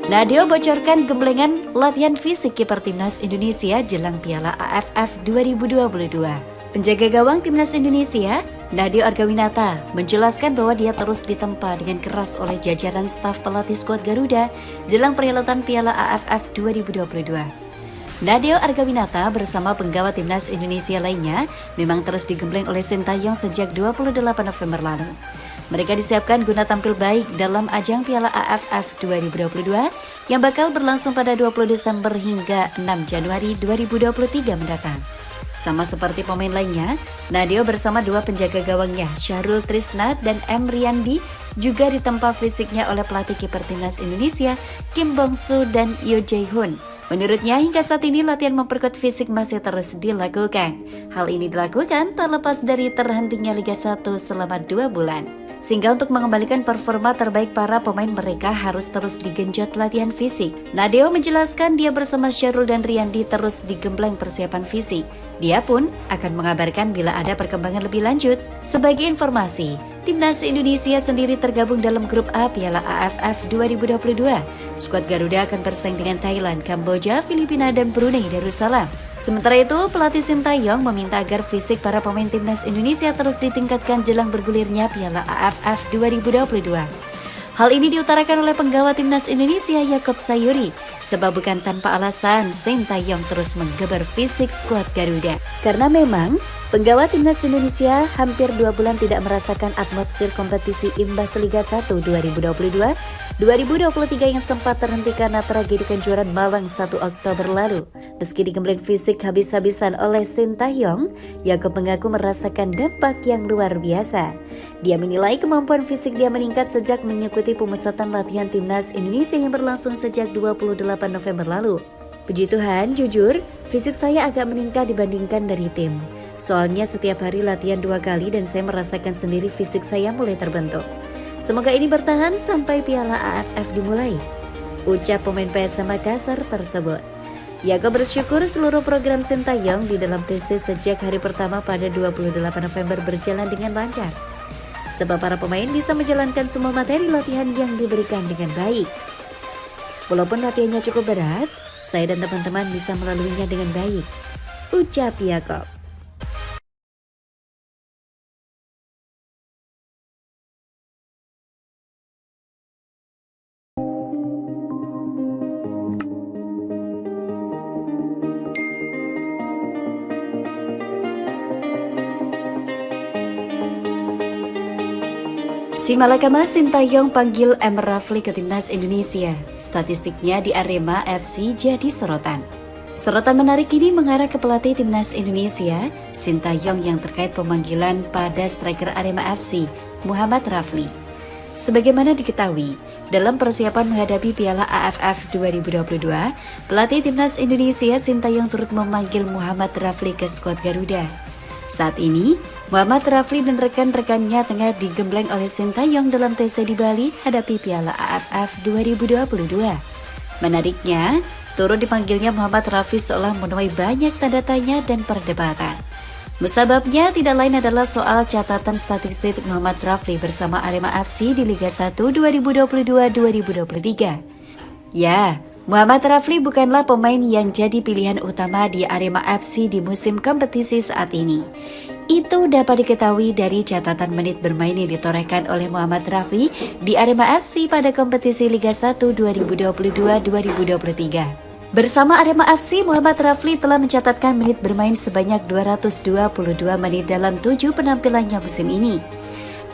Nadeo bocorkan gemblengan latihan fisik kiper timnas Indonesia jelang Piala AFF 2022. Penjaga gawang timnas Indonesia, Nadeo Argawinata, menjelaskan bahwa dia terus ditempa dengan keras oleh jajaran staf pelatih skuad Garuda jelang perhelatan Piala AFF 2022. Nadeo Argawinata bersama penggawa timnas Indonesia lainnya memang terus digembleng oleh Sintayong sejak 28 November lalu. Mereka disiapkan guna tampil baik dalam ajang Piala AFF 2022 yang bakal berlangsung pada 20 Desember hingga 6 Januari 2023 mendatang. Sama seperti pemain lainnya, Nadeo bersama dua penjaga gawangnya, Syahrul Trisnat dan M. Riyandi, juga ditempa fisiknya oleh pelatih kiper timnas Indonesia, Kim Bong-soo dan Yoo Jae-hoon. Menurutnya, hingga saat ini latihan memperkuat fisik masih terus dilakukan. Hal ini dilakukan tak lepas dari terhentinya Liga 1 selama 2 bulan. Sehingga untuk mengembalikan performa terbaik para pemain mereka harus terus digenjot latihan fisik. Nadeo menjelaskan dia bersama Syahrul dan Riyandi terus digembleng persiapan fisik. Dia pun akan mengabarkan bila ada perkembangan lebih lanjut. Sebagai informasi, timnas Indonesia sendiri tergabung dalam grup A Piala AFF 2022. Skuad Garuda akan bersaing dengan Thailand, Kamboja, Filipina, dan Brunei Darussalam. Sementara itu, pelatih Sintayong meminta agar fisik para pemain timnas Indonesia terus ditingkatkan jelang bergulirnya Piala AFF 2022. Hal ini diutarakan oleh penggawa timnas Indonesia Yaakob Sayuri, sebab bukan tanpa alasan Sintayong terus menggeber fisik skuad Garuda. Karena memang penggawa timnas Indonesia hampir 2 bulan tidak merasakan atmosfer kompetisi imbas Liga 1 2022-2023 yang sempat terhenti karena tragedi Kanjuruhan Malang 1 Oktober lalu. Meski digembleng fisik habis-habisan oleh Sintayong, Yaakob mengaku merasakan dampak yang luar biasa. Dia menilai kemampuan fisik dia meningkat sejak mengikuti pemusatan latihan timnas Indonesia yang berlangsung sejak 28 November lalu. Puji Tuhan, jujur, fisik saya agak meningkat dibandingkan dari tim. Soalnya setiap hari latihan 2 kali dan saya merasakan sendiri fisik saya mulai terbentuk. Semoga ini bertahan sampai Piala AFF dimulai, ucap pemain PSM Makassar tersebut. Yaakob bersyukur seluruh program Sintayong di dalam TC sejak hari pertama pada 28 November berjalan dengan lancar. Sebab para pemain bisa menjalankan semua materi latihan yang diberikan dengan baik. Walaupun latihannya cukup berat, saya dan teman-teman bisa melaluinya dengan baik, ucap Yaakob. Si Malakama Sintayong panggil M. Rafli ke timnas Indonesia. Statistiknya di Arema FC jadi sorotan. Sorotan menarik ini mengarah ke pelatih timnas Indonesia, Sintayong, yang terkait pemanggilan pada striker Arema FC, Muhammad Rafli. Sebagaimana diketahui, dalam persiapan menghadapi Piala AFF 2022, pelatih timnas Indonesia Sintayong turut memanggil Muhammad Rafli ke skuad Garuda. Saat ini, Muhammad Rafli dan rekan-rekannya tengah digembleng oleh Sintayong dalam TC di Bali hadapi Piala AFF 2022. Menariknya, turut dipanggilnya Muhammad Rafli seolah menuai banyak tanda tanya dan perdebatan. Musababnya tidak lain adalah soal catatan statistik Muhammad Rafli bersama Arema FC di Liga 1 2022-2023. Ya, Muhammad Rafli bukanlah pemain yang jadi pilihan utama di Arema FC di musim kompetisi saat ini. Itu dapat diketahui dari catatan menit bermain yang ditorehkan oleh Muhammad Rafli di Arema FC pada kompetisi Liga 1 2022-2023. Bersama Arema FC, Muhammad Rafli telah mencatatkan menit bermain sebanyak 222 menit dalam 7 penampilannya musim ini.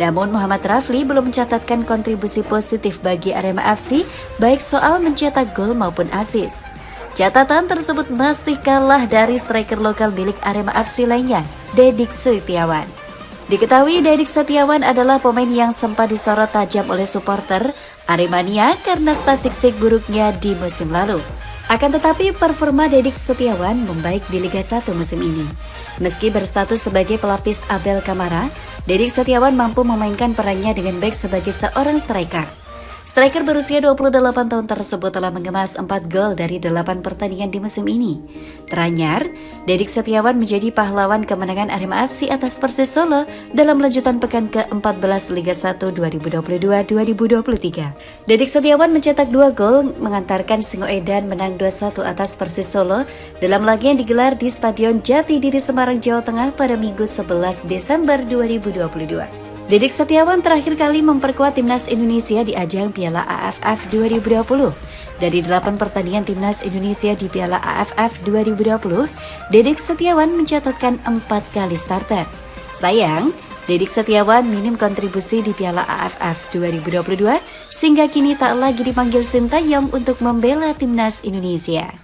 Namun Muhammad Rafli belum mencatatkan kontribusi positif bagi Arema FC, baik soal mencetak gol maupun assist. Catatan tersebut masih kalah dari striker lokal milik Arema FC lainnya, Dedik Setiawan. Diketahui Dedik Setiawan adalah pemain yang sempat disorot tajam oleh supporter Aremania karena statistik buruknya di musim lalu. Akan tetapi performa Dedik Setiawan membaik di Liga 1 musim ini. Meski berstatus sebagai pelapis Abel Kamara, Dedik Setiawan mampu memainkan perannya dengan baik sebagai seorang striker. Striker berusia 28 tahun tersebut telah mengemas 4 gol dari 8 pertandingan di musim ini. Teranyar, Dedik Setiawan menjadi pahlawan kemenangan Arema FC atas Persis Solo dalam lanjutan pekan ke-14 Liga 1 2022-2023. Dedik Setiawan mencetak 2 gol mengantarkan Singoedan menang 2-1 atas Persis Solo dalam laga yang digelar di Stadion Jatidiri Semarang, Jawa Tengah pada Minggu 11 Desember 2022. Dedik Setiawan terakhir kali memperkuat timnas Indonesia di ajang Piala AFF 2020. Dari 8 pertandingan timnas Indonesia di Piala AFF 2020, Dedik Setiawan mencatatkan 4 kali starter. Sayang, Dedik Setiawan minim kontribusi di Piala AFF 2022 sehingga kini tak lagi dipanggil Sintayong untuk membela timnas Indonesia.